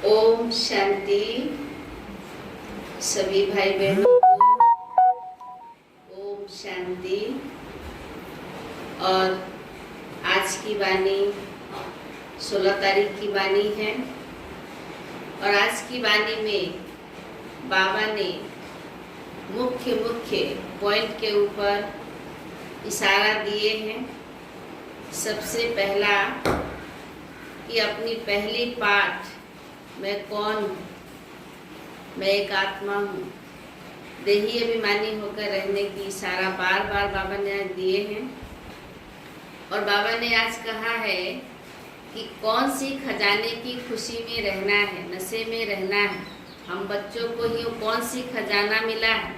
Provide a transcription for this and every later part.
ओम शांति। सभी भाई बहनों को ओम शांति। और आज की वाणी 16 तारीख की वाणी है और आज की वाणी में बाबा ने मुख्य पॉइंट के ऊपर इशारा दिए हैं। सबसे पहला कि अपनी पहली पाठ मैं कौन हूँ, मैं एक आत्मा हूँ, देही अभिमानी होकर रहने की इशारा बार बार बाबा ने आज दिए हैं। और बाबा ने आज कहा है कि कौन सी खजाने की खुशी में रहना है, नशे में रहना है। हम बच्चों को ही कौन सी खजाना मिला है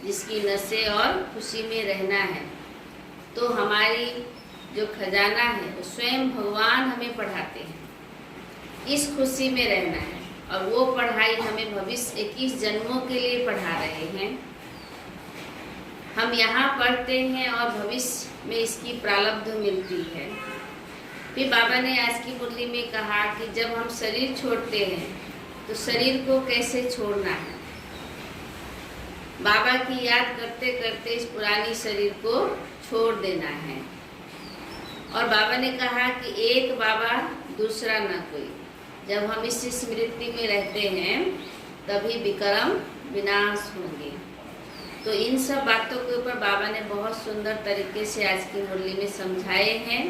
जिसकी नशे और खुशी में रहना है। तो हमारी जो खजाना है वो स्वयं भगवान हमें पढ़ाते हैं, इस खुशी में रहना है। और वो पढ़ाई हमें भविष्य 21 जन्मों के लिए पढ़ा रहे हैं। हम यहाँ पढ़ते हैं और भविष्य में इसकी प्रारब्ध मिलती है। फिर बाबा ने आज की मुरली में कहा कि जब हम शरीर छोड़ते हैं तो शरीर को कैसे छोड़ना है। बाबा की याद करते करते इस पुरानी शरीर को छोड़ देना है। और बाबा ने कहा कि एक बाबा दूसरा ना कोई। जब हम इस स्मृति में रहते हैं तभी विक्रम विनाश होंगे। तो इन सब बातों के ऊपर बाबा ने बहुत सुंदर तरीके से आज की मुरली में समझाए हैं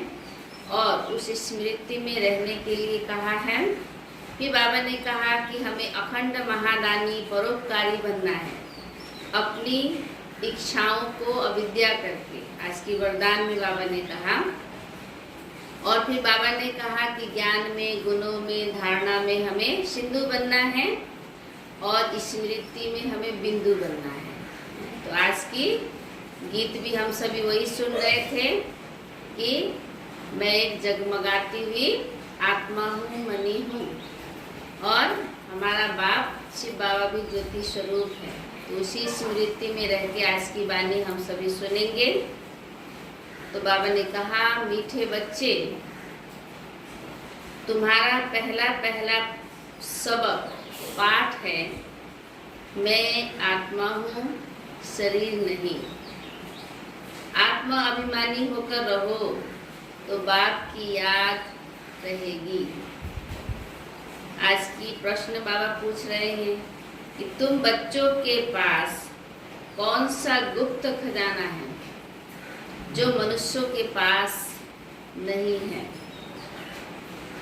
और उस स्मृति में रहने के लिए कहा है। फिर बाबा ने कहा कि हमें अखंड महादानी परोपकारी बनना है, अपनी इच्छाओं को अविद्या करके। आज की वरदान में बाबा ने कहा। और फिर बाबा ने कहा कि ज्ञान में, गुणों में, धारणा में हमें सिंधु बनना है और स्मृति में हमें बिंदु बनना है। तो आज की गीत भी हम सभी वही सुन रहे थे कि मैं एक जगमगाती हुई आत्मा हूँ, मनी हूँ। और हमारा बाप शिव बाबा भी ज्योति स्वरूप है। तो उसी स्मृति में रह के आज की वाणी हम सभी सुनेंगे। तो बाबा ने कहा, मीठे बच्चे, तुम्हारा पहला सबक पाठ है, मैं आत्मा हूँ, शरीर नहीं। आत्मा अभिमानी होकर रहो तो बाप की याद रहेगी। आज की प्रश्न बाबा पूछ रहे हैं कि तुम बच्चों के पास कौन सा गुप्त खजाना है जो मनुष्यों के पास नहीं है।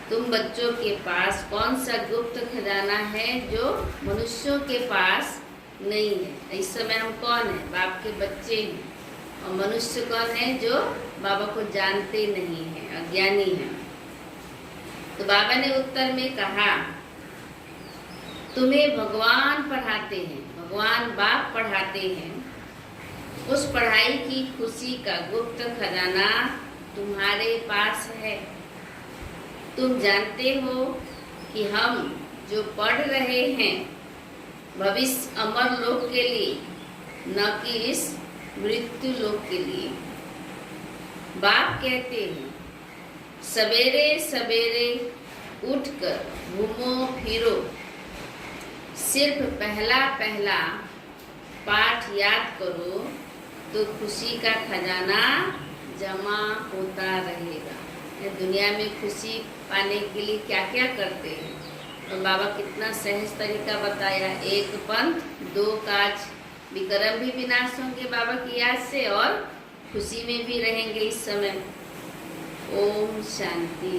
तुम बच्चों के पास कौन सा गुप्त खजाना है जो मनुष्यों के पास नहीं है। इस समय हम कौन है? बाप के बच्चे हैं। और मनुष्य कौन है? जो बाबा को जानते नहीं है, अज्ञानी है। तो बाबा ने उत्तर में कहा, तुम्हें भगवान पढ़ाते हैं, भगवान बाप पढ़ाते हैं। उस पढ़ाई की खुशी का गुप्त खजाना तुम्हारे पास है। तुम जानते हो कि हम जो पढ़ रहे हैं भविष्य अमर लोक के लिए, न कि इस मृत्यु लोक के लिए। बाप कहते हैं, सवेरे सवेरे उठकर घूमो फिरो, सिर्फ पहला पाठ याद करो तो खुशी का खजाना जमा होता रहेगा। दुनिया में खुशी पाने के लिए क्या क्या करते हैं। और बाबा कितना सहज तरीका बताया, एक पंथ दो काज, विक्रम भी विनाश होंगे बाबा की याद से और खुशी में भी रहेंगे इस समय। ओम शांति।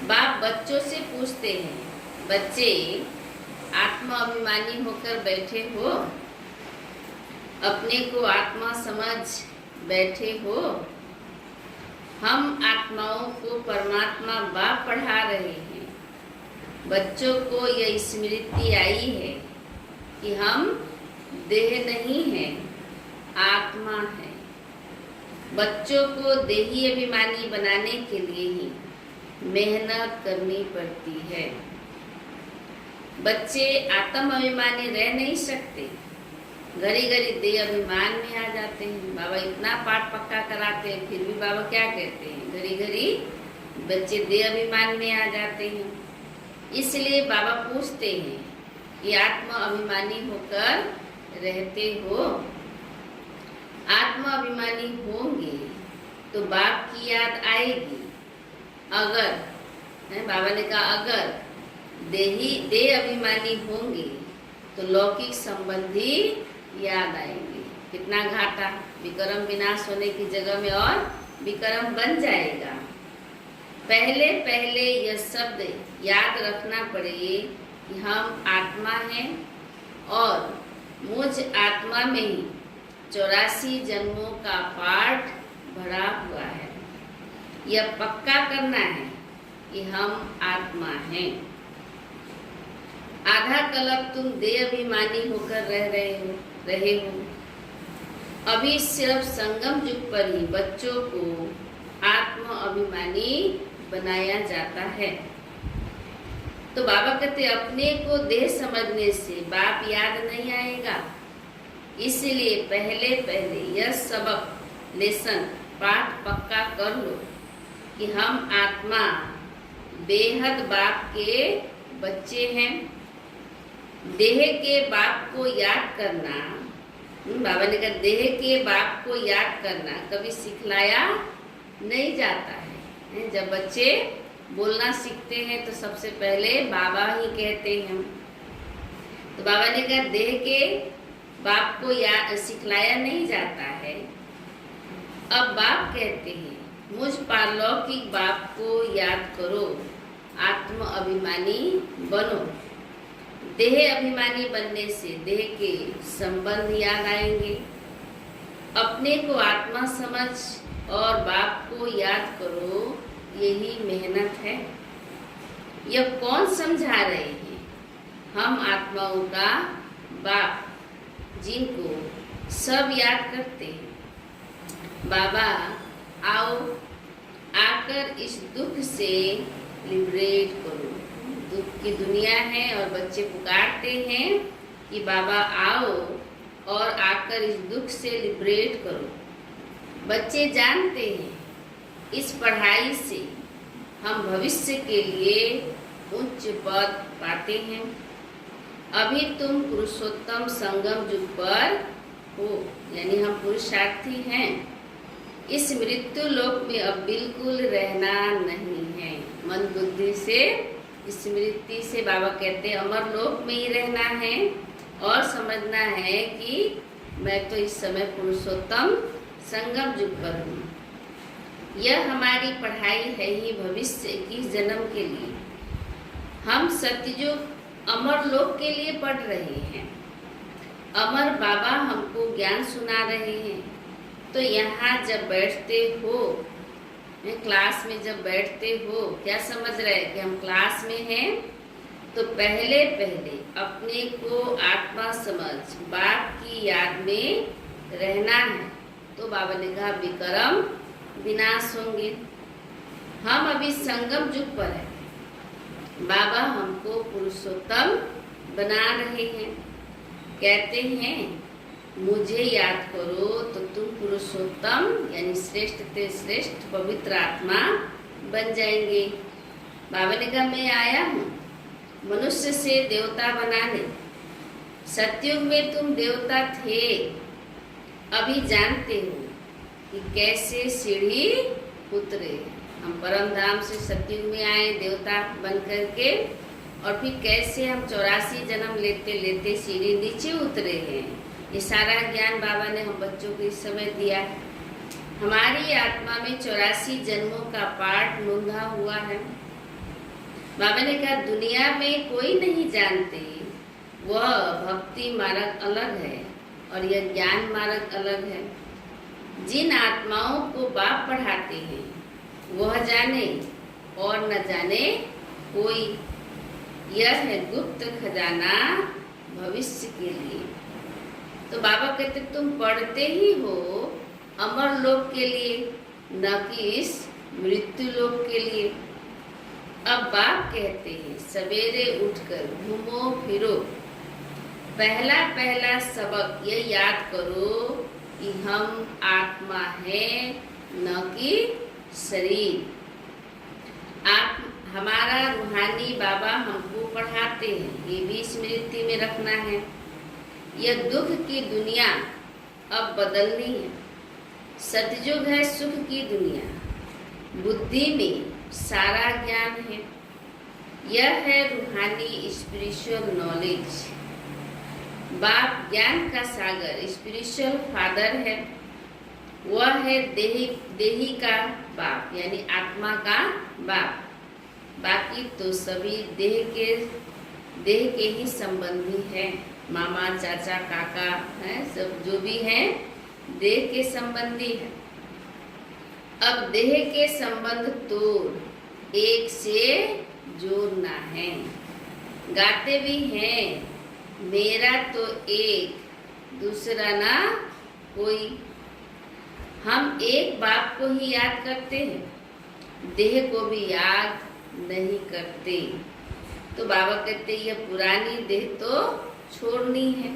बाप बच्चों से पूछते हैं, बच्चे आत्मा अभिमानी होकर बैठे हो, अपने को आत्मा समझ बैठे हो। हम आत्माओं को परमात्मा बाप पढ़ा रहे हैं। बच्चों को यह स्मृति आई है कि हम देह नहीं है, आत्मा है। बच्चों को देही अभिमानी बनाने के लिए ही मेहनत करनी पड़ती है। बच्चे आत्म अभिमानी रह नहीं सकते, घड़ी घड़ी देह अभिमान में आ जाते हैं। बाबा इतना पाठ पक्का कराते हैं, फिर भी बाबा क्या कहते हैं, घड़ी घड़ी बच्चे देह अभिमान में आ जाते हैं। इसलिए बाबा पूछते हैं कि आत्मा अभिमानी होकर रहते हो? आत्मा अभिमानी होंगे तो बाप की याद आएगी। अगर बाबा ने कहा अगर देह अभिमानी होंगे तो लौकिक संबंधी याद आएंगे। कितना घाटा, विक्रम विनाश होने की जगह में और विक्रम बन जाएगा। पहले पहले यह शब्द याद रखना पड़ेगा कि हम आत्मा हैं और मुझ आत्मा में ही 84 जन्मों का पाठ भरा हुआ है। यह पक्का करना है कि हम आत्मा हैं। आधा कल्प तुम देह अभिमानी होकर रहे हो। अभी सिर्फ संगम युग पर ही बच्चों को आत्मा अभिमानी बनाया जाता है। तो बाबा कहते अपने को देह समझने से बाप याद नहीं आएगा। इसलिए पहले पहले यह सबक लेसन पाठ पक्का कर लो कि हम आत्मा बेहद बाप के बच्चे हैं। देह के बाप को याद करना, बाबा ने कहा देह के बाप को याद करना कभी सिखलाया नहीं जाता है। जब बच्चे बोलना सीखते हैं तो सबसे पहले बाबा ही कहते हैं। तो बाबा ने कहा देह के बाप को याद सिखलाया नहीं जाता है। अब बाप कहते हैं मुझ पारलौकिक बाप को याद करो, आत्म अभिमानी बनो। देह अभिमानी बनने से देह के संबंध याद आएंगे। अपने को आत्मा समझ और बाप को याद करो, यही मेहनत है। यह कौन समझा रहे हैं? हम आत्माओं का बाप, जिनको सब याद करते हैं। बाबा आओ, आकर इस दुख से लिबरेट करो। दुख की दुनिया है और बच्चे पुकारते हैं कि बाबा आओ और आकर इस दुख से लिबरेट करो। बच्चे जानते हैं इस पढ़ाई से हम भविष्य के लिए उच्च पद पाते हैं। अभी तुम पुरुषोत्तम संगम युग पर हो, यानी हम पुरुषार्थी हैं। इस मृत्यु लोक में अब बिल्कुल रहना नहीं है। मन बुद्धि से, स्मृति से बाबा कहते हैं अमर लोक में ही रहना है और समझना है कि मैं तो इस समय पुरुषोत्तम संगम युग पर हूँ। यह हमारी पढ़ाई है ही भविष्य की जन्म के लिए। हम सत्ययुग अमर लोक के लिए पढ़ रहे हैं। अमर बाबा हमको ज्ञान सुना रहे हैं। तो यहाँ जब बैठते हो, क्लास में जब बैठते हो, क्या समझ रहे हैं कि हम क्लास में हैं? तो पहले पहले अपने को आत्मा समझ बाप की याद में रहना है। तो बाबा ने कहा विक्रम विनाश होंगे। हम अभी संगम युग पर है। बाबा हमको पुरुषोत्तम बना रहे हैं। कहते हैं मुझे याद करो तो तुम पुरुषोत्तम यानी श्रेष्ठ ते श्रेष्ठ पवित्र आत्मा बन जाएंगे। बाबा ने कहा मैं आया हूँ मनुष्य से देवता बनाने। सतयुग में तुम देवता थे। अभी जानते हो कि कैसे सीढ़ी उतरे। हम परम धाम से सतयुग में आए देवता बन करके, और फिर कैसे हम 84 जन्म लेते लेते सीढ़ी नीचे उतरे हैं। ये सारा ज्ञान बाबा ने हम बच्चों को इस समय दिया है। हमारी आत्मा में 84 जन्मों का पाठ नोंधा हुआ है। बाबा ने कहा दुनिया में कोई नहीं जानते, वह भक्ति मार्ग अलग है और यह ज्ञान मार्ग अलग है। जिन आत्माओं को बाप पढ़ाते हैं वह जाने और न जाने कोई। यह है गुप्त खजाना भविष्य के लिए। तो बाबा कहते तुम पढ़ते ही हो अमर लोक के लिए, न कि इस मृत्यु लोक के लिए। अब बाप कहते हैं सवेरे उठकर घूमो फिरो। पहला पहला सबक ये याद करो कि हम आत्मा हैं न कि शरीर। आप हमारा रूहानी बाबा हमको आते हैं, ये भी स्मृति में रखना है। यह दुख की दुनिया अब बदलनी है। सतयुग है सुख की दुनिया, बुद्धि में सारा ज्ञान है। यह है रूहानी स्पिरिचुअल नॉलेज। बाप ज्ञान का सागर, स्पिरिचुअल फादर है। वह है देही का बाप, यानी आत्मा का बाप। बाकी तो सभी देह के ही संबंधी हैं। मामा, चाचा, काका हैं, सब जो भी हैं देह के संबंधी हैं। अब देह के संबंध तोड़ एक से जोड़ना है। गाते भी हैं, मेरा तो एक, दूसरा ना कोई। हम एक बाप को ही याद करते हैं, देह को भी याद नहीं करते। तो बाबा कहते यह पुरानी देह तो छोड़नी है।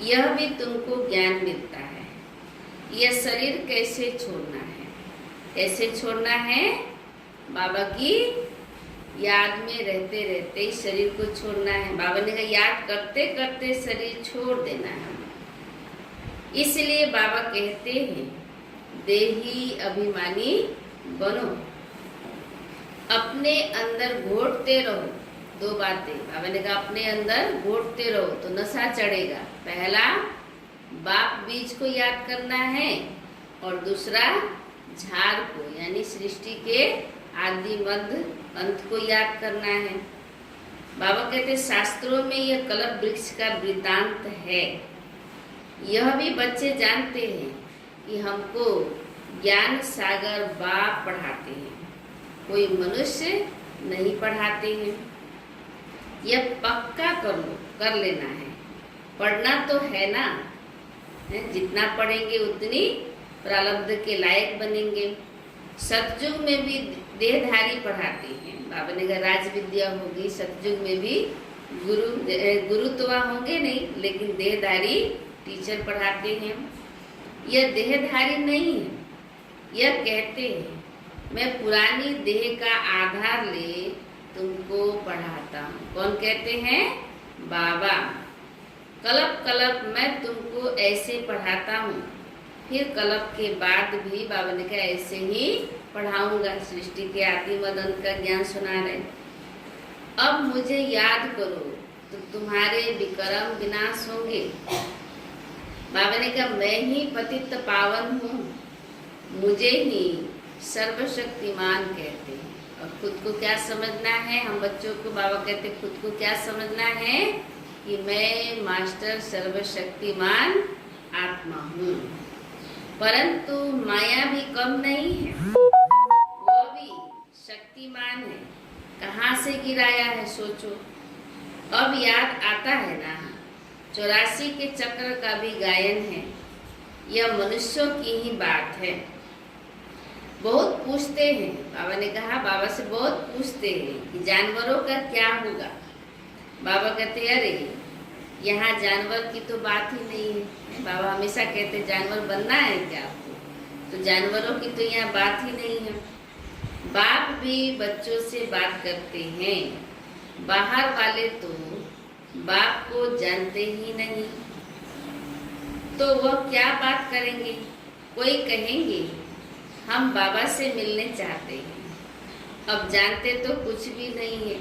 यह भी तुमको ज्ञान मिलता है। यह शरीर कैसे छोड़ना है, कैसे छोड़ना है? बाबा की याद में रहते रहते ही शरीर को छोड़ना है। बाबा ने कहा याद करते करते शरीर छोड़ देना है। इसलिए बाबा कहते हैं देही अभिमानी बनो, अपने अंदर घोटते रहो। दो बातें बाबा ने कहा, अपने अंदर घोटते रहो तो नशा चढ़ेगा। पहला बाप बीज को याद करना है और दूसरा झाड़ को, यानी सृष्टि के आदि मध्य अंत को याद करना है। बाबा कहते शास्त्रों में यह कल्प वृक्ष का वृतांत है। यह भी बच्चे जानते हैं कि हमको ज्ञान सागर बाप पढ़ाते हैं, कोई मनुष्य नहीं पढ़ाते हैं। यह पक्का कर लेना है। पढ़ना तो है ना, जितना पढ़ेंगे उतनी प्रारब्ध के लायक बनेंगे। सतयुग में भी देहधारी पढ़ाते हैं। बाबा ने कहा राज विद्या होगी, सतयुग में भी गुरु तो होंगे नहीं, लेकिन देहधारी टीचर पढ़ाते हैं। यह देहधारी नहीं है। यह कहते हैं मैं पुरानी देह का आधार ले तुमको पढ़ाता हूँ। कौन कहते हैं? बाबा। कल्प कल्प मैं तुमको ऐसे पढ़ाता हूँ, फिर कल्प के बाद भी बाबा ने कहा ऐसे ही पढ़ाऊंगा। सृष्टि के आदि मदन का ज्ञान सुना रहे। अब मुझे याद करो तो तुम्हारे विक्रम विनाश होंगे। बाबा ने कहा मैं ही पतित पावन हूँ, मुझे ही सर्वशक्तिमान कहते हैं। और खुद को क्या समझना है? हम बच्चों को बाबा कहते खुद को क्या समझना है कि मैं मास्टर सर्वशक्तिमान आत्मा हूँ। परंतु माया भी कम नहीं है, वो भी शक्तिमान है। कहाँ से गिराया है सोचो। अब याद आता है ना, 84 के चक्र का भी गायन है। यह मनुष्यों की ही बात है। बहुत पूछते हैं, बाबा ने कहा बाबा से बहुत पूछते हैं कि जानवरों का क्या होगा। बाबा कहते अरे यहाँ जानवर की तो बात ही नहीं है। बाबा हमेशा कहते जानवर बनना है क्या आपको? तो जानवरों की तो यहाँ बात ही नहीं है। बाप भी बच्चों से बात करते हैं। बाहर वाले तो बाप को जानते ही नहीं, तो वह क्या बात करेंगे? कोई कहेंगे हम बाबा से मिलने चाहते हैं। अब जानते तो कुछ भी नहीं है,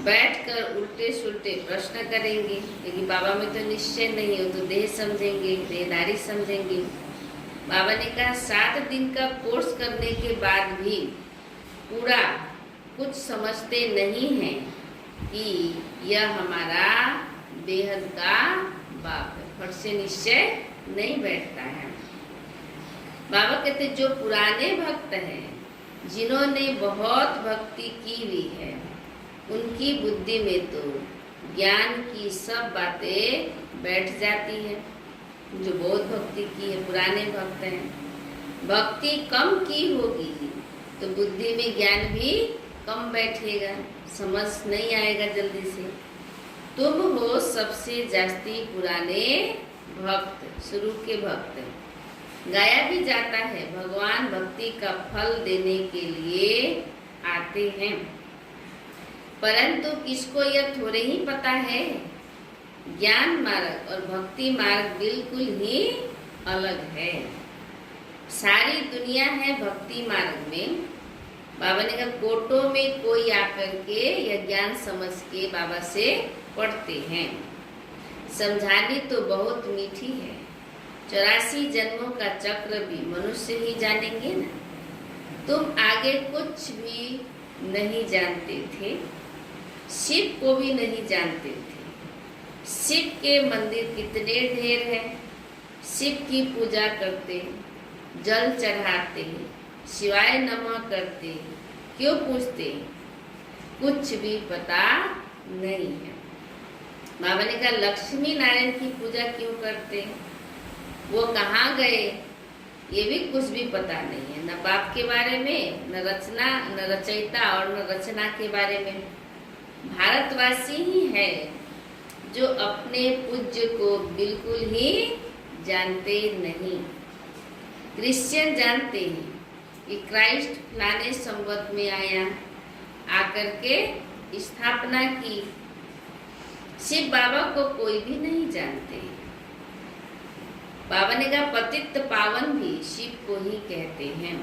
बैठकर उल्टे सुल्टे प्रश्न करेंगे, लेकिन बाबा में तो निश्चय नहीं हो तो देह समझेंगे, देहधारी समझेंगे। बाबा ने कहा 7 दिन का कोर्स करने के बाद भी पूरा कुछ समझते नहीं हैं कि यह हमारा बेहद का बाप है। फट से निश्चय नहीं बैठता है। बाबा कहते जो पुराने भक्त हैं, जिन्होंने बहुत भक्ति की हुई है, उनकी बुद्धि में तो ज्ञान की सब बातें बैठ जाती है। जो बहुत भक्ति की है, पुराने भक्त हैं। भक्ति कम की होगी तो बुद्धि में ज्ञान भी कम बैठेगा, समझ नहीं आएगा जल्दी से। तुम हो सबसे जास्ती पुराने भक्त, शुरू के भक्त। गाया भी जाता है भगवान भक्ति का फल देने के लिए आते हैं। परंतु किसको यह थोड़े ही पता है, ज्ञान मार्ग और भक्ति मार्ग बिल्कुल ही अलग है। सारी दुनिया है भक्ति मार्ग में। बाबा ने कहा कोटों में कोई आकर के यह ज्ञान समझ के बाबा से पढ़ते हैं। समझानी तो बहुत मीठी है, 84 जन्मों का चक्र भी मनुष्य ही जानेंगे ना। तुम आगे कुछ भी नहीं जानते थे, शिव को भी नहीं जानते थे। शिव के मंदिर कितने ढेर हैं, शिव की पूजा करते, जल चढ़ाते, शिवाय नमः करते, क्यों पूछते? कुछ भी पता नहीं है। बाबा ने कहा लक्ष्मी नारायण की पूजा क्यों करते, वो कहाँ गए, ये भी कुछ भी पता नहीं है। न बाप के बारे में, न रचना, न रचयिता और न रचना के बारे में। भारतवासी ही है जो अपने पूज्य को बिल्कुल ही जानते नहीं। क्रिश्चियन जानते हैं कि क्राइस्ट फलाने संवत में आया, आकर के स्थापना की। शिव बाबा को कोई भी नहीं जानते। बाबा ने कहा पतित पावन भी शिव को ही कहते हैं,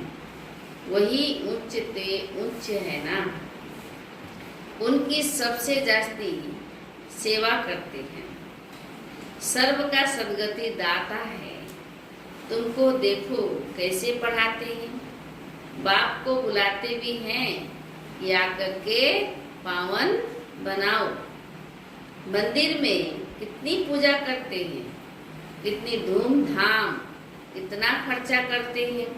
वही उच्च है ना। उनकी सबसे जास्ती सेवा करते हैं। सर्व का सदगति दाता है। तुमको देखो कैसे पढ़ाते हैं, बाप को बुलाते भी हैं कि आकर के पावन बनाओ। मंदिर में कितनी पूजा करते हैं, कितनी धूमधाम, कितना खर्चा करते हैं।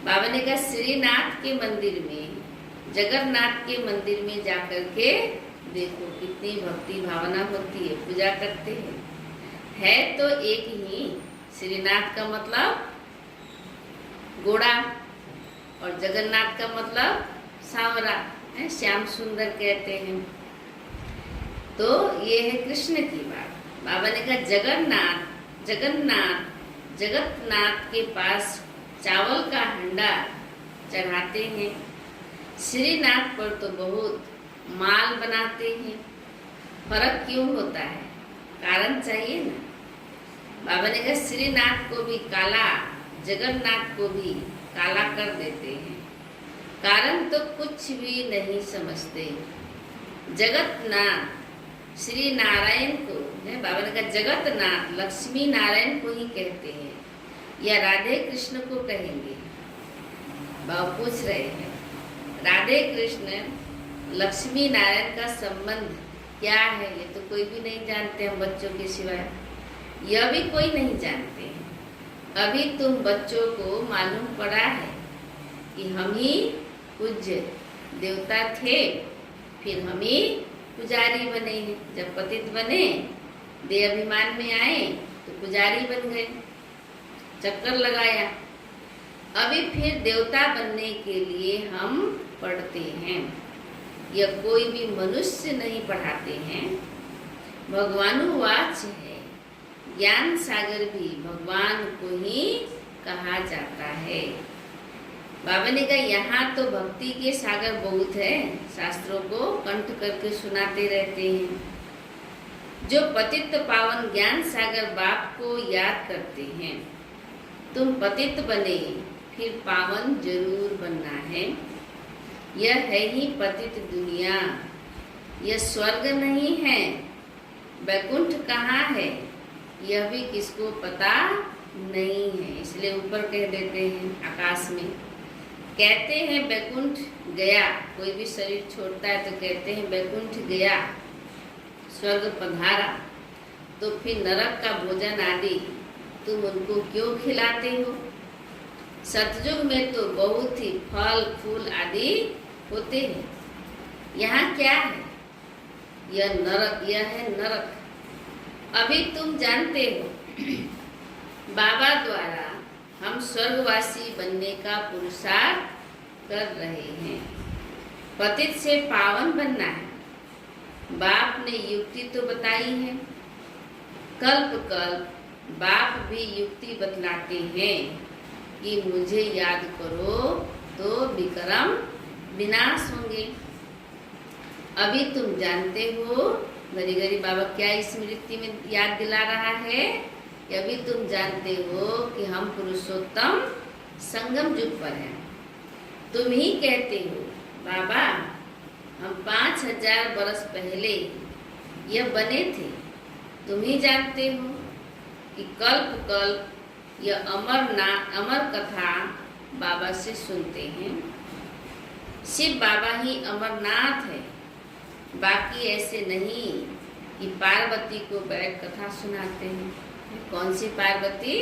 बाबा ने कहा श्रीनाथ के मंदिर में, जगन्नाथ के मंदिर में जाकर के देखो कितनी भक्ति भावना होती है, पूजा करते हैं। है तो एक ही, श्रीनाथ का मतलब घोड़ा और जगन्नाथ का मतलब सांवरा है, श्याम सुंदर कहते हैं। तो ये है कृष्ण की बात। बाबा ने कहा जगन्नाथ के पास चावल का हंडा चढ़ाते हैं, श्रीनाथ पर तो बहुत माल बनाते हैं। फर्क क्यों होता है, कारण चाहिए ना। बाबा ने कहा श्रीनाथ को भी काला, जगन्नाथ को भी काला कर देते हैं। कारण तो कुछ भी नहीं समझते। जगतनाथ श्री नारायण को, बाबा ने कहा जगतनाथ लक्ष्मी नारायण को ही कहते हैं या राधे कृष्ण को कहेंगे। बाबा पूछ रहे हैं राधे कृष्ण लक्ष्मी नारायण का संबंध क्या है, ये तो कोई भी नहीं जानते हम बच्चों के सिवाय। यह भी कोई नहीं जानते। अभी तुम बच्चों को मालूम पड़ा है कि हम ही पूज्य देवता थे, फिर हम ही पुजारी बने हैं। जब पतित बने, देह अभिमान में आए तो पुजारी बन गए, चक्कर लगाया। अभी फिर देवता बनने के लिए हम पढ़ते हैं। यह कोई भी मनुष्य नहीं पढ़ाते हैं, भगवानुवाच है। ज्ञान सागर भी भगवान को ही कहा जाता है। बाबा ने कहा यहाँ तो भक्ति के सागर बहुत है, शास्त्रों को कंठ करके सुनाते रहते हैं। जो पतित पावन ज्ञान सागर बाप को याद करते हैं। तुम पतित बने, फिर पावन जरूर बनना है। यह है ही पतित दुनिया, यह स्वर्ग नहीं है। वैकुंठ कहाँ है, यह भी किसको पता नहीं है, इसलिए ऊपर कह देते हैं आकाश में। कहते हैं वैकुंठ गया, कोई भी शरीर छोड़ता है तो कहते हैं वैकुंठ गया, स्वर्ग पधारा। तो फिर नरक का भोजन आदि तुम उनको क्यों खिलाते हो? सतयुग में तो बहुत ही फल फूल आदि होते हैं। यहाँ क्या है? यह नरक, यह है नरक। अभी तुम जानते हो बाबा द्वारा हम स्वर्गवासी बनने का पुरुषार्थ कर रहे हैं। पतित से पावन बनना है। बाप ने युक्ति तो बताई है। कल्प कल्प बाप भी युक्ति बतलाते हैं कि मुझे याद करो तो विक्रम विनाश होंगे। अभी तुम जानते हो, घड़ी घड़ी बाबा क्या स्मृति में याद दिला रहा है कि अभी तुम जानते हो कि हम पुरुषोत्तम संगम युग पर हैं। तुम ही कहते हो बाबा हम 5000 वर्ष पहले यह बने थे। तुम ही जानते हो कि कल्प कल्प यह अमर कथा बाबा से सुनते हैं। शिव बाबा ही अमरनाथ है, बाकी ऐसे नहीं कि पार्वती को बैठ कथा सुनाते हैं। कौन सी पार्वती?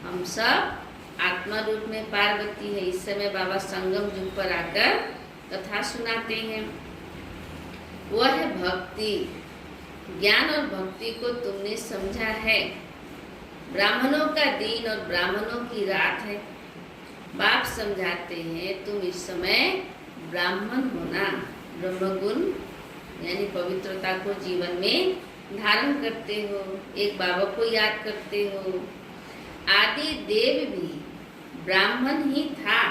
हम सब आत्मा रूप में पार्वती है। इस समय बाबा संगम युग पर आकर कथा सुनाते हैं। वह है भक्ति। ज्ञान और भक्ति को तुमने समझा है। ब्राह्मणों का दिन और ब्राह्मणों की रात है। बाप समझाते हैं तुम इस समय ब्राह्मण होना, ब्रह्मगुण यानी पवित्रता को जीवन में धारण करते हो, एक बाबा को याद करते हो। आदि देव भी ब्राह्मण ही था,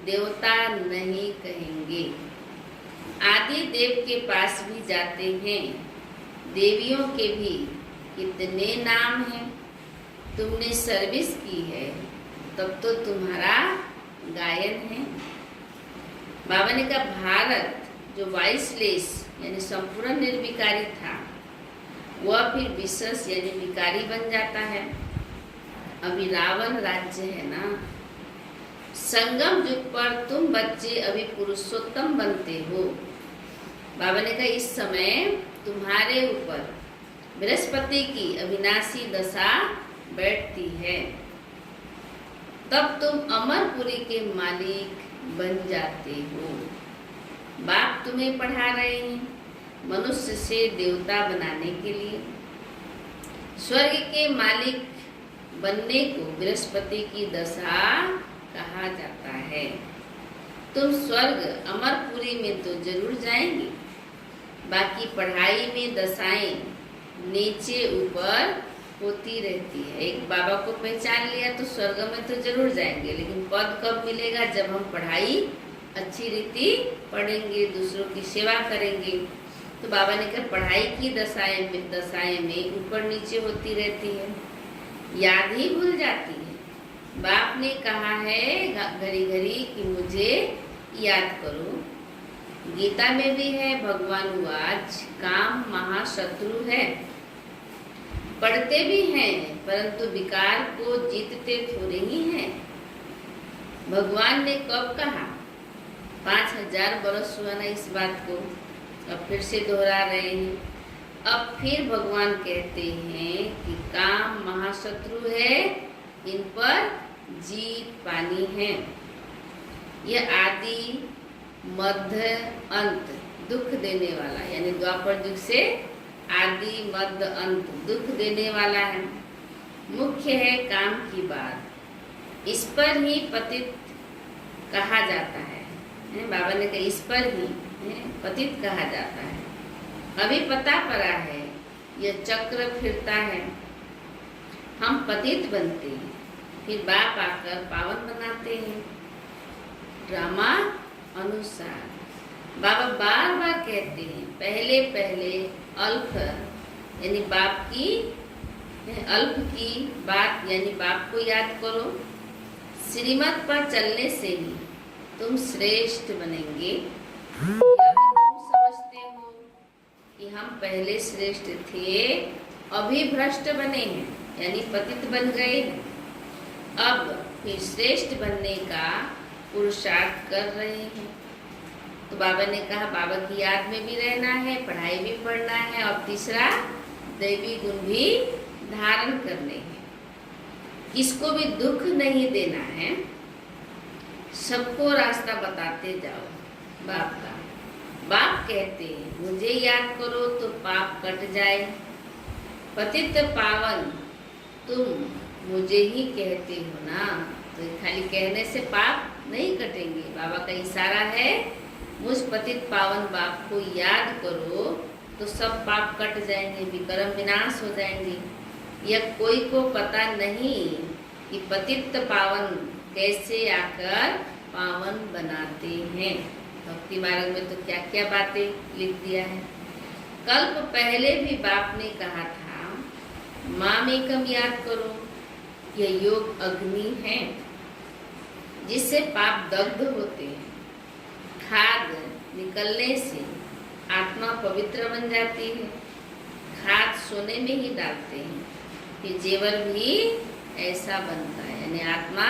देवता नहीं कहेंगे। आदि देव के पास भी जाते हैं। देवियों के भी कितने नाम हैं। तुमने सर्विस की है तब तो तुम्हारा गायन है। बाबा ने कहा भारत जो वाइसलेस यानी संपूर्ण निर्विकारी था, वह फिर विशेष यानी विकारी बन जाता है। अभी रावण राज्य है ना। संगम युग पर तुम बच्चे अभी पुरुषोत्तम बनते हो। बाबा ने कहा इस समय तुम्हारे ऊपर बृहस्पति की अविनाशी दशा बैठती है, तब तुम अमरपुरी के मालिक बन जाते हो। बाप तुम्हें पढ़ा रहे हैं मनुष्य से देवता बनाने के लिए। स्वर्ग के मालिक बनने को बृहस्पति की दशा कहा जाता है। तुम स्वर्ग अमरपुरी में तो जरूर जाएंगे, बाकी पढ़ाई में दशाएं नीचे ऊपर होती रहती है। एक बाबा को पहचान लिया तो स्वर्ग में तो जरूर जाएंगे, लेकिन पद कब मिलेगा? जब हम पढ़ाई अच्छी रीति पढ़ेंगे, दूसरों की सेवा करेंगे। तो बाबा ने कहा पढ़ाई की दशाएं में ऊपर नीचे होती रहती है, याद ही भूल जाती है। बाप ने कहा है घड़ी घड़ी कि मुझे याद करो। गीता में भी है भगवान वाच काम महाशत्रु है। पढ़ते भी हैं परंतु विकार को जीतते थोड़े ही हैं। भगवान ने कब कहा? 5000 वर्ष हुआ ना इस बात को, अब फिर से दोहरा रहे हैं। अब फिर भगवान कहते हैं कि काम महाशत्रु है, इन पर जीत पानी है। यह आदि मध्य अंत दुख देने वाला यानी द्वापर युग से आदि मध्य अंत दुख देने वाला है। मुख्य है काम की बात, इस पर ही पतित कहा जाता है। बाबा ने कहा इस पर ही पतित कहा जाता है। अभी पता पड़ा है यह चक्र फिरता है। हम पतित बनते हैं, फिर बाप आकर पावन बनाते हैं ड्रामा अनुसार। बाबा बार बार कहते हैं पहले पहले अल्प यानी बाप की अल्प की बात यानी बाप को याद करो। श्रीमत पर चलने से ही तुम श्रेष्ठ बनेंगे। तुम समझते हो कि हम पहले श्रेष्ठ थे, अभी भ्रष्ट बने हैं यानी पतित बन गए हैं। अब फिर श्रेष्ठ बनने का पुरुषार्थ कर रहे हैं। तो बाबा ने कहा बाबा की याद में भी रहना है, पढ़ाई भी पढ़ना है, और तीसरा दैवी गुण भी धारण करने हैं। किसको भी दुख नहीं देना है, सबको रास्ता बताते जाओ बाप का। बाप कहते हैं मुझे याद करो तो पाप कट जाए। पतित पावन तुम मुझे ही कहते हो ना, तो खाली कहने से पाप नहीं कटेंगे। बाबा का इशारा है मुझ पतित पावन बाप को याद करो तो सब पाप कट जाएंगे, विकर्म विनाश हो जाएंगे। यह कोई को पता नहीं कि पतित पावन कैसे आकर पावन बनाते हैं। भक्ति मार्ग में तो क्या क्या बातें लिख दिया है। कल्प पहले भी बाप ने कहा था, मामेकम याद करो, यह योग अग्नि है जिससे पाप दग्ध होते हैं। खाद निकलने से आत्मा पवित्र बन जाती है। खाद सोने में ही डालते हैं, फिर जेवर भी ऐसा बनता है, यानी आत्मा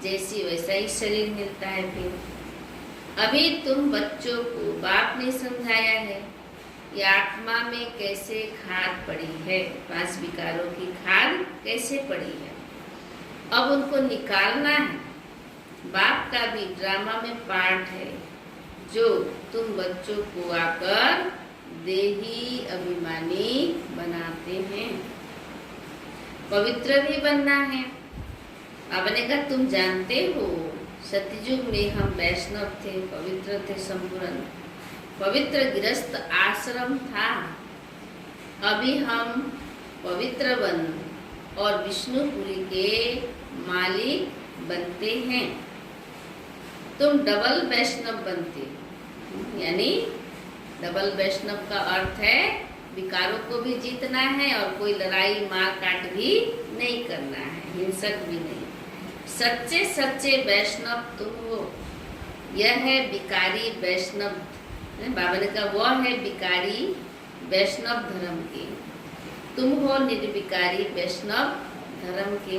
जैसी वैसा ही शरीर मिलता है। फिर अभी तुम बच्चों को बाप ने समझाया है ये आत्मा में कैसे खाद पड़ी है, 5 विकारों की खाद कैसे पड़ी है। अब उनको निकालना है। बाप का भी ड्रामा में पार्ट है जो तुम बच्चों को आकर देही अभिमानी बनाते हैं। पवित्र भी बनना है। आपने कहा तुम जानते हो सतयुग में हम वैष्णव थे, पवित्र थे, संपूर्ण पवित्र गृहस्थ आश्रम था। अभी हम पवित्र बन और विष्णुपुरी के मालिक बनते हैं। तुम डबल वैष्णव बनते हो, यानी डबल वैष्णव का अर्थ है विकारों को भी जीतना है और कोई लड़ाई मार काट भी नहीं करना है, हिंसक भी नहीं। सच्चे सच्चे वैष्णव तुम हो। यह है विकारी वैष्णव। बाबा ने कहा वह है विकारी वैष्णव धर्म के, तुम हो निर्विकारी वैष्णव धर्म के।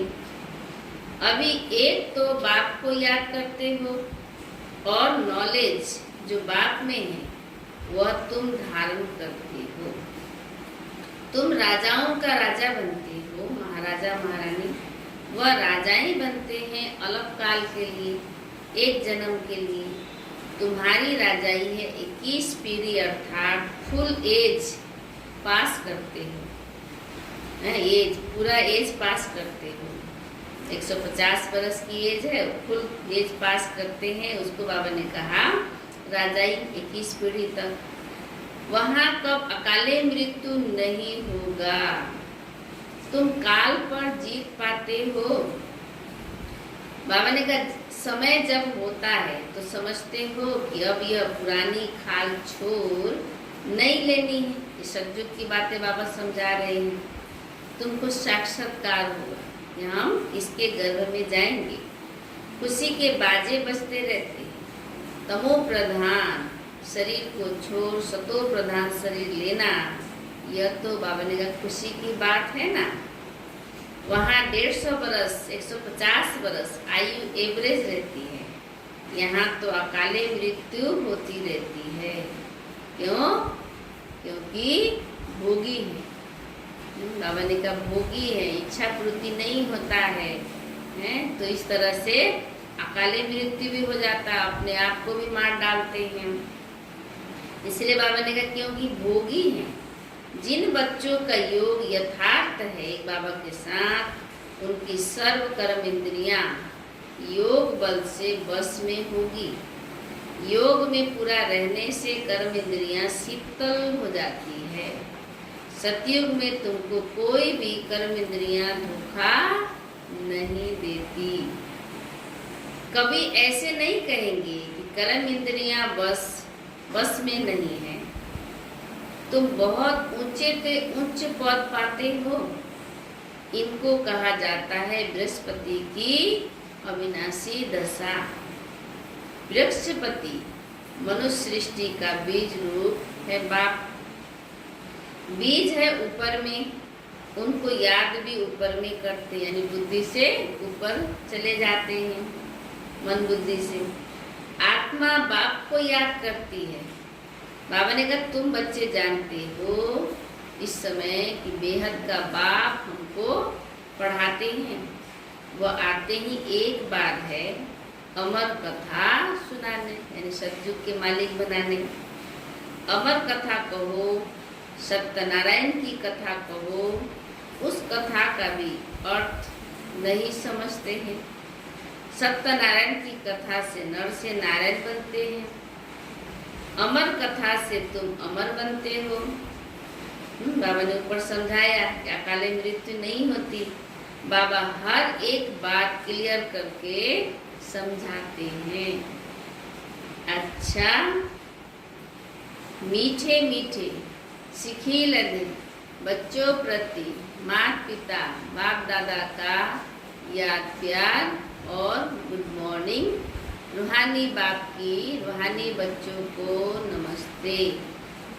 अभी एक तो बाप को याद करते हो और नॉलेज जो बाप में है वह तुम धारण करते हो। तुम राजाओं का राजा बनते हो, महाराजा महारानी। वह राजा ही बनते हैं अलग काल के लिए, एक जन्म के लिए। तुम्हारी राजाई है 21 पीढ़ी अर्थात फुल एज पास करते हो। एज पूरा एज पास करते हो। 150 वर्ष की एज है, फुल एज पास करते हैं। उसको बाबा ने कहा राजाई 21 पीढ़ी तक। वहाँ कब अकाले मृत्यु नहीं होगा। तुम काल पर जीत पाते हो। बाबा ने कहा समय जब होता है तो समझते हो कि अब यह पुरानी खाल छोड़ नहीं लेनी है। ये सतयुग की बातें बाबा समझा रहे हैं। तुमको साक्षात्कार होगा कि हम इसके गर्भ में जाएंगे। खुशी के बाजे बजते रहते हैं। तमो प्रधान शरीर को छोड़ सतो प्रधान शरीर लेना, यह तो बाबा ने कहा खुशी की बात है ना। वहाँ 150 वर्ष 150 वर्ष आयु एवरेज रहती है, यहाँ तो अकाले मृत्यु होती रहती है। क्यों? क्योंकि भोगी है। बाबा ने कहा भोगी है, इच्छा पूर्ति नहीं होता है, तो इस तरह से अकाले मृत्यु भी हो जाता है, अपने आप को भी मार डालते हैं। इसलिए बाबा ने कहा क्योंकि भोगी है। जिन बच्चों का योग यथार्थ है एक बाबा के साथ, उनकी सर्व कर्म इंद्रियां योग बल से बस में होगी। योग में पूरा रहने से कर्म इंद्रियां शीतल हो जाती है। सतयुग में तुमको कोई भी कर्म इंद्रियां धोखा नहीं देती। कभी ऐसे नहीं कहेंगे कि कर्म इंद्रियां बस में नहीं है। तुम बहुत ऊंचे से उच्च पद पाते हो। इनको कहा जाता है बृहस्पति की अविनाशी दशा। बृहस्पति मनुष्य सृष्टि का बीज रूप है बाप। बीज है ऊपर में, उनको याद भी ऊपर में करते हैं, यानी बुद्धि से ऊपर चले जाते हैं, मन बुद्धि से। आत्मा बाप को याद करती है। बाबा ने कहा तुम बच्चे जानते हो इस समय कि बेहद का बाप हमको पढ़ाते हैं। वह आते ही एक बार है अमर कथा सुनाने, यानी सतयुग के मालिक बनाने। अमर कथा कहो, सत्यनारायण की कथा कहो, उस कथा का भी अर्थ नहीं समझते हैं। सत्यनारायण की कथा से नर से नारायण बनते हैं। अमर कथा से तुम अमर बनते हो। बाबा ने ऊपर समझाया कि अकाले मृत्यु नहीं होती। बाबा हर एक बात क्लियर करके समझाते हैं। अच्छा मीठे मीठे शिखिल अधिक बच्चों प्रति माता पिता बाप दादा का याद प्यार और गुड मॉर्निंग। रूहानी बाप की रूहानी बच्चों को नमस्ते।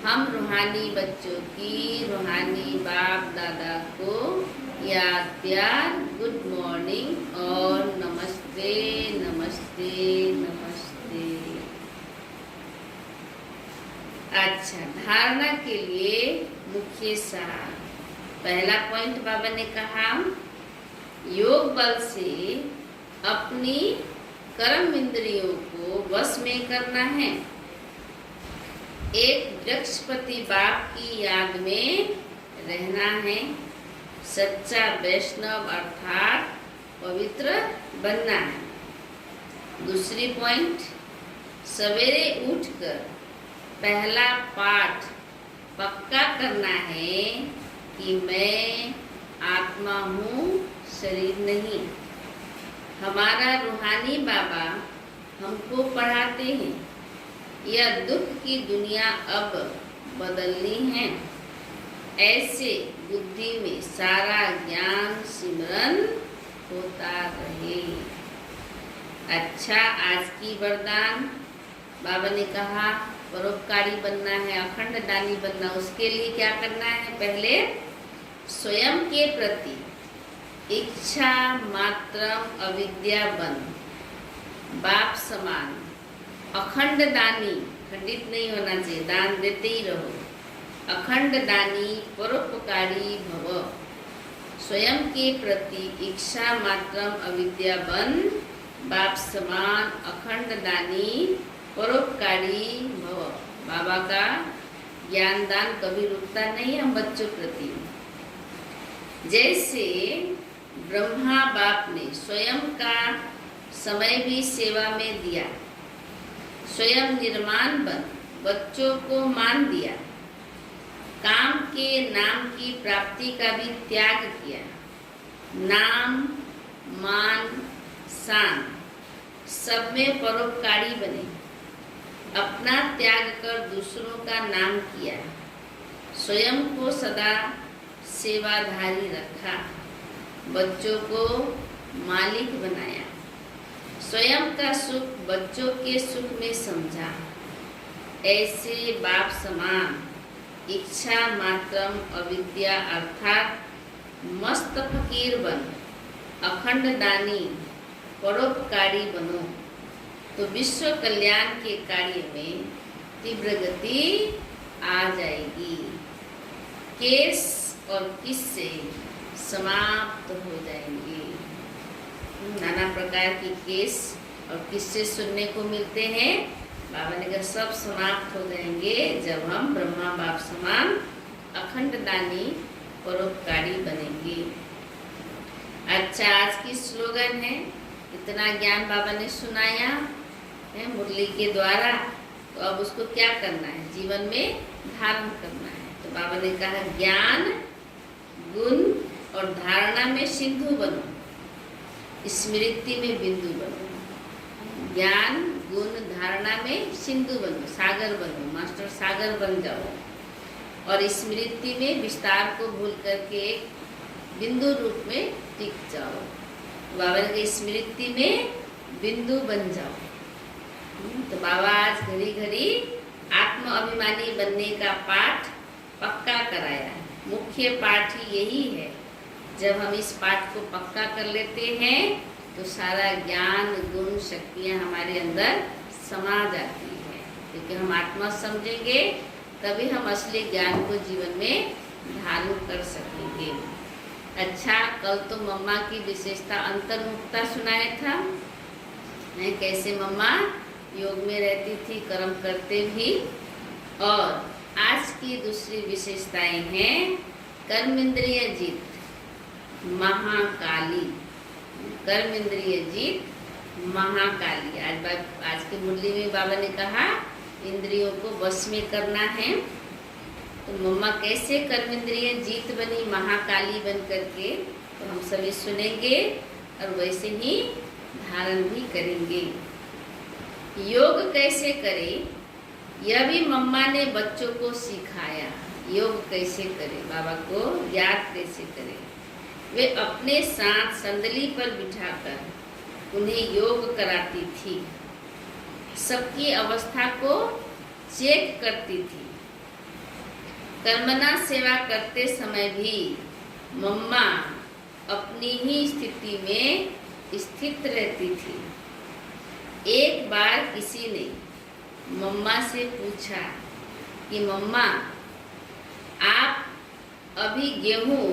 हम रूहानी बच्चों की रूहानी बाप दादा को याद प्यार गुड मॉर्निंग और नमस्ते नमस्ते नमस्ते। अच्छा, धारणा के लिए मुख्य सार। पहला पॉइंट बाबा ने कहा, योग बल से अपनी कर्म इंद्रियों को वश में करना है। एक वृक्षपति बाप की याद में रहना है। सच्चा वैष्णव अर्थात पवित्र बनना है। दूसरी पॉइंट, सवेरे उठकर पहला पाठ पक्का करना है कि मैं आत्मा हूँ, शरीर नहीं। हमारा रूहानी बाबा हमको पढ़ाते हैं, यह दुख की दुनिया अब बदलनी है। ऐसे बुद्धि में सारा ज्ञान सिमरन होता रहे। अच्छा, आज की वरदान बाबा ने कहा परोपकारी बनना है, अखंड दानी बनना। उसके लिए क्या करना है? पहले स्वयं के प्रति इच्छा मात्रम अविद्या बन, बाप समान अखंड दानी, खंडित नहीं होना चाहिए, दान देते ही रहो। अखंड दानी परोपकारी भव। स्वयं के प्रति इच्छा मात्रम अविद्या बन, बाप समान अखंड दानी परोपकारी भव। बाबा का ज्ञान दान कभी रुकता नहीं हम बच्चों प्रति। जैसे ब्रह्मा बाप ने स्वयं का समय भी सेवा में दिया, स्वयं निर्माण बन बच्चों को मान दिया, काम के नाम की प्राप्ति का भी त्याग किया। नाम मान शान सब में परोपकारी बने, अपना त्याग कर दूसरों का नाम किया, स्वयं को सदा सेवाधारी रखा, बच्चों को मालिक बनाया, स्वयं का सुख बच्चों के सुख में समझा। ऐसे बाप समान इच्छा मात्रम अविद्या अर्थात मस्त फकीर बन, अखंड दानी परोपकारी बनो तो विश्व कल्याण के कार्य में तीव्र गति आ जाएगी। केस और किस्से समाप्त हो जाएंगे। नाना प्रकार की केस और किस्से सुनने को मिलते हैं। बाबा ने कहा सब समाप्त हो जाएंगे जब हम ब्रह्मा बाप समान अखंड दानी परोपकारी बनेंगे। अच्छा, आज की स्लोगन है, इतना ज्ञान बाबा ने सुनाया है मुरली के द्वारा, तो अब उसको क्या करना है? जीवन में धारण करना है। तो बाबा ने कहा ज्ञान गुण और धारणा में सिंधु बनो, स्मृति में बिंदु बनो। ज्ञान गुण धारणा में सिंधु बनो, सागर बनो, मास्टर सागर बन जाओ। और स्मृति में विस्तार को भूल करके एक बिंदु रूप में टिक जाओ। बाबा ने स्मृति में बिंदु बन जाओ। तो बाबा आज घड़ी घड़ी आत्म अभिमानी बनने का पाठ पक्का कराया। मुख्य पाठ ही यही है। जब हम इस पाठ को पक्का कर लेते हैं तो सारा ज्ञान गुण शक्तियाँ हमारे अंदर समा जाती है, क्योंकि हम आत्मा समझेंगे तभी हम असली ज्ञान को जीवन में धारण कर सकेंगे। अच्छा, कल तो मम्मा की विशेषता अंतर्मुखता सुनाया था, कैसे मम्मा योग में रहती थी, कर्म करते भी। और आज की दूसरी विशेषताएं हैं कर्म इंद्रिय जीत, महाकाली। कर्म इंद्रिय जीत महाकाली। आज की मुरली में बाबा ने कहा इंद्रियों को वश में करना है। तो मम्मा कैसे कर्म इंद्रिय जीत बनी महाकाली बन करके, तो हम सभी सुनेंगे और वैसे ही धारण भी करेंगे। योग कैसे करें, यह भी मम्मा ने बच्चों को सिखाया। योग कैसे करें, बाबा को याद कैसे करें। वे अपने साथ संदली पर बिठाकर उन्हें योग कराती थी, सबकी अवस्था को चेक करती थी। कर्मना सेवा करते समय भी मम्मा अपनी ही स्थिति में स्थित रहती थी। एक बार किसी ने मम्मा से पूछा कि मम्मा, आप अभी गेहूं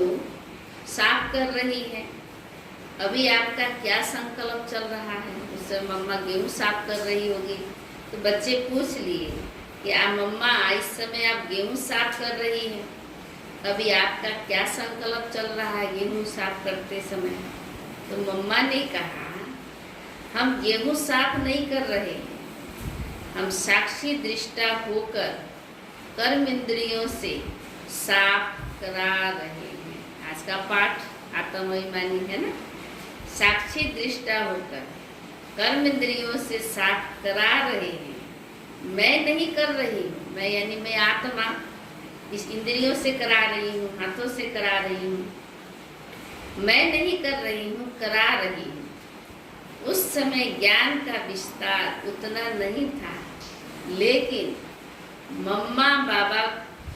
साफ कर रही हैं, अभी आपका क्या संकल्प चल रहा है। उस समय मम्मा गेहूं साफ कर रही होगी, तो बच्चे पूछ लिए कि मम्मा इस समय आप गेहूं साफ कर रही हैं, अभी आपका क्या संकल्प चल रहा है गेहूं साफ करते समय। तो मम्मा ने कहा, हम गेहूं साफ नहीं कर रहे हैं, हम साक्षी दृष्टा होकर कर्म इंद्रियों से साफ करा रहे हैं। आज का पाठ आत्मअभिमानी है ना। साक्षी दृष्टा होकर कर्म इंद्रियों से साफ करा रहे हैं। मैं नहीं कर रही हूँ, मैं यानी मैं आत्मा इस इंद्रियों से करा रही हूँ, हाथों से करा रही हूँ। मैं नहीं कर रही हूँ, करा रही हूँ। उस समय ज्ञान का विस्तार उतना नहीं था, लेकिन मम्मा बाबा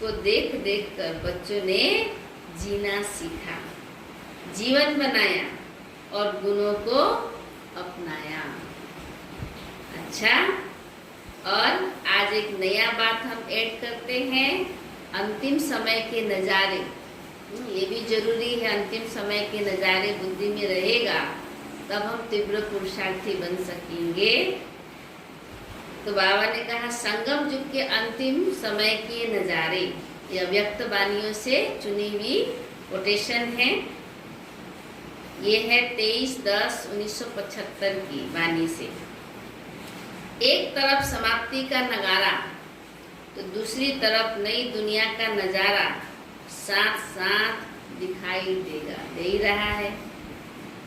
को देख देख कर बच्चों ने जीना सीखा, जीवन बनाया और गुणों को अपनाया। अच्छा, और आज एक नया बात हम ऐड करते हैं, अंतिम समय के नज़ारे। ये भी जरूरी है, अंतिम समय के नज़ारे बुद्धि में रहेगा तब हम तीव्र पुरुषार्थी बन सकेंगे। तो बाबा ने कहा संगम युग के अंतिम समय के नज़ारे, यह व्यक्त वाणियों से चुनी हुई कोटेशन है। ये है 23/10/1975 की वाणी से। एक तरफ समाप्ति का नगारा तो दूसरी तरफ नई दुनिया का नज़ारा साथ साथ दिखाई देगा, दे ही रहा है।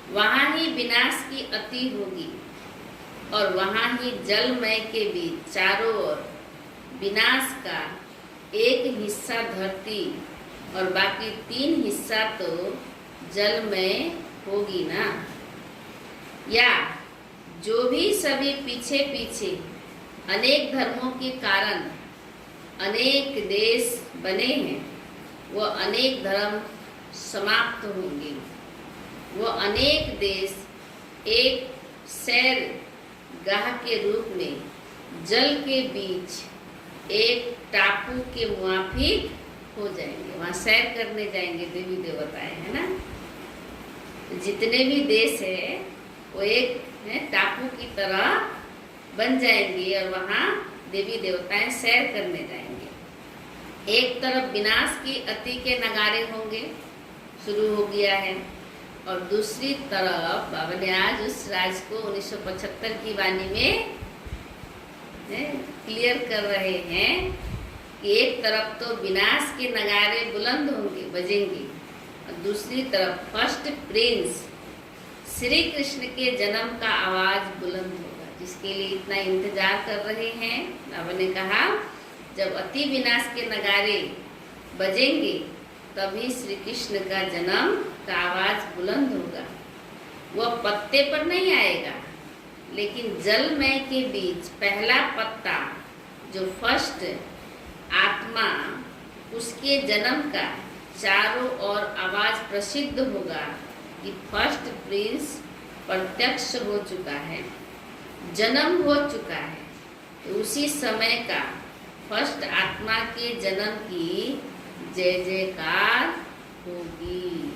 वहाँ ही विनाश की अति होगी और वहाँ ही जलमय के बीच चारों ओर विनाश का एक हिस्सा धरती और बाकी 3 हिस्सा तो जलमय होगी ना। या जो भी सभी पीछे पीछे अनेक धर्मों के कारण अनेक देश बने हैं, वो अनेक धर्म समाप्त होंगे। वो अनेक देश एक सैर गाह के रूप में जल के बीच एक टापू के मुआफिक हो जाएंगे। वहाँ सैर करने जाएंगे देवी देवताएं, है ना। जितने भी देश है वो एक टापू की तरह बन जाएंगे और वहाँ देवी देवताएं सैर करने जाएंगे। एक तरफ विनाश की अति के नगारे होंगे, शुरू हो गया है, और दूसरी तरफ बाबा ने आज उस राज को 1975 की वाणी में क्लियर कर रहे हैं कि एक तरफ तो विनाश के नगारे बुलंद होंगे, बजेंगे, और दूसरी तरफ फर्स्ट प्रिंस श्री कृष्ण के जन्म का आवाज बुलंद होगा, जिसके लिए इतना इंतजार कर रहे हैं। बाबा ने कहा जब अति विनाश के नगारे बजेंगे तभी श्री कृष्ण का जन्म का आवाज बुलंद होगा। वह पत्ते पर नहीं आएगा, लेकिन जलमय के बीच पहला पत्ता जो फर्स्ट आत्मा, उसके जन्म का चारों ओर आवाज प्रसिद्ध होगा कि फर्स्ट प्रिंस प्रत्यक्ष हो चुका है, जन्म हो चुका है। तो उसी समय का फर्स्ट आत्मा के जन्म की जय जयकार होगी।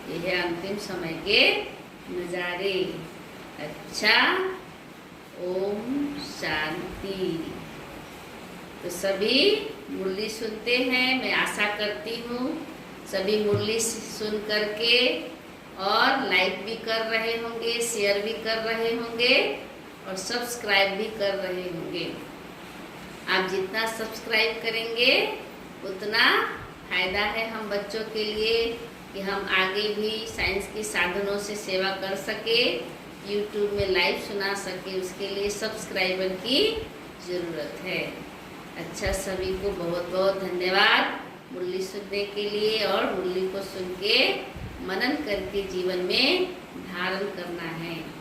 यह है अंतिम समय के नज़ारे। अच्छा, ओम शांति। तो सभी मुरली सुनते हैं, मैं आशा करती हूँ सभी मुरली सुन करके और लाइक भी कर रहे होंगे, शेयर भी कर रहे होंगे और सब्सक्राइब भी कर रहे होंगे। आप जितना सब्सक्राइब करेंगे उतना फायदा है हम बच्चों के लिए कि हम आगे भी साइंस के साधनों से सेवा कर सके यूट्यूब में लाइव सुना सके, उसके लिए सब्सक्राइबर की ज़रूरत है। अच्छा, सभी को बहुत बहुत धन्यवाद मुरली सुनने के लिए, और मुरली को सुन के मनन करके जीवन में धारण करना है।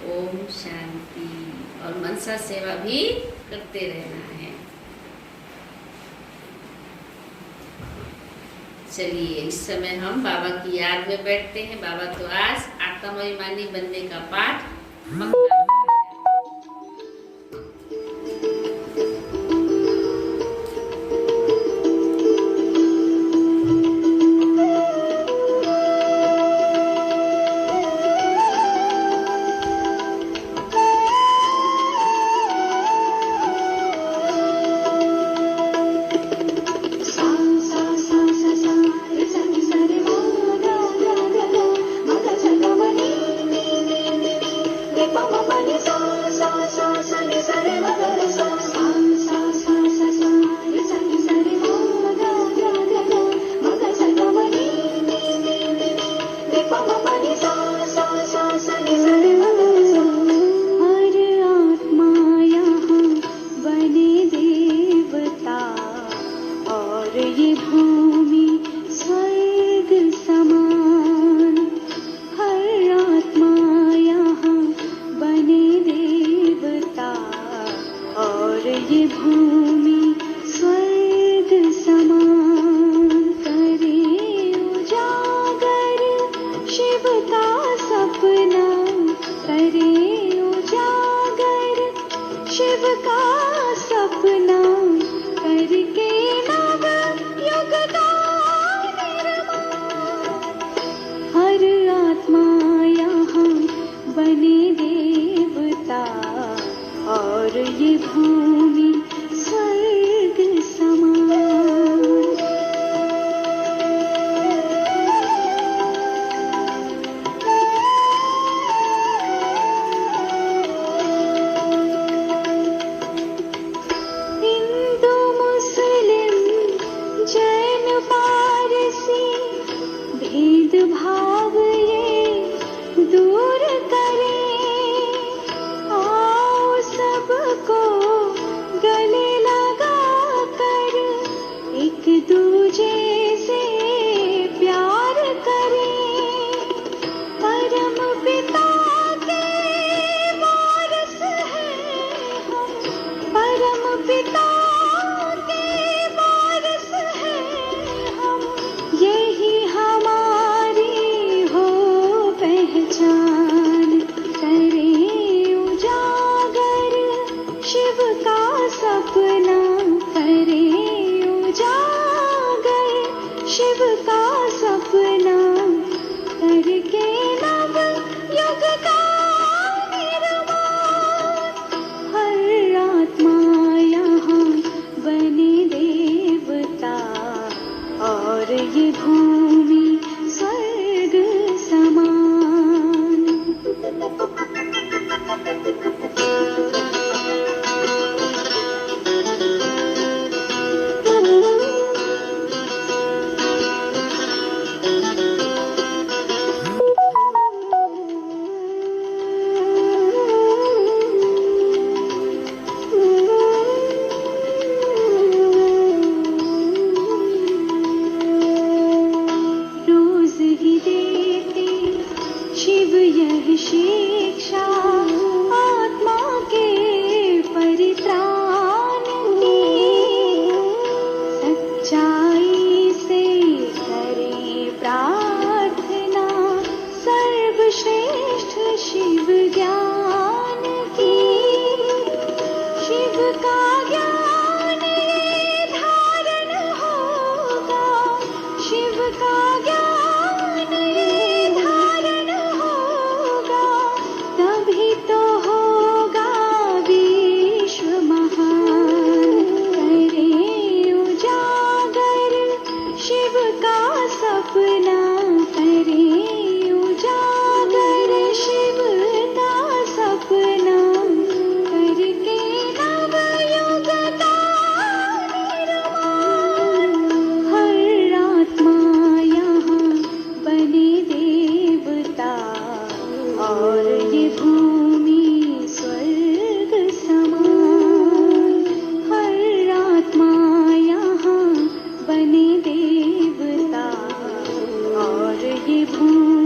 ओम शांति। और मनसा सेवा भी करते रहना है। चलिए, इस समय हम बाबा की याद में बैठते हैं। बाबा तो आज आत्माभिमानी बनने का पाठ पक्का। Bye. ये भूल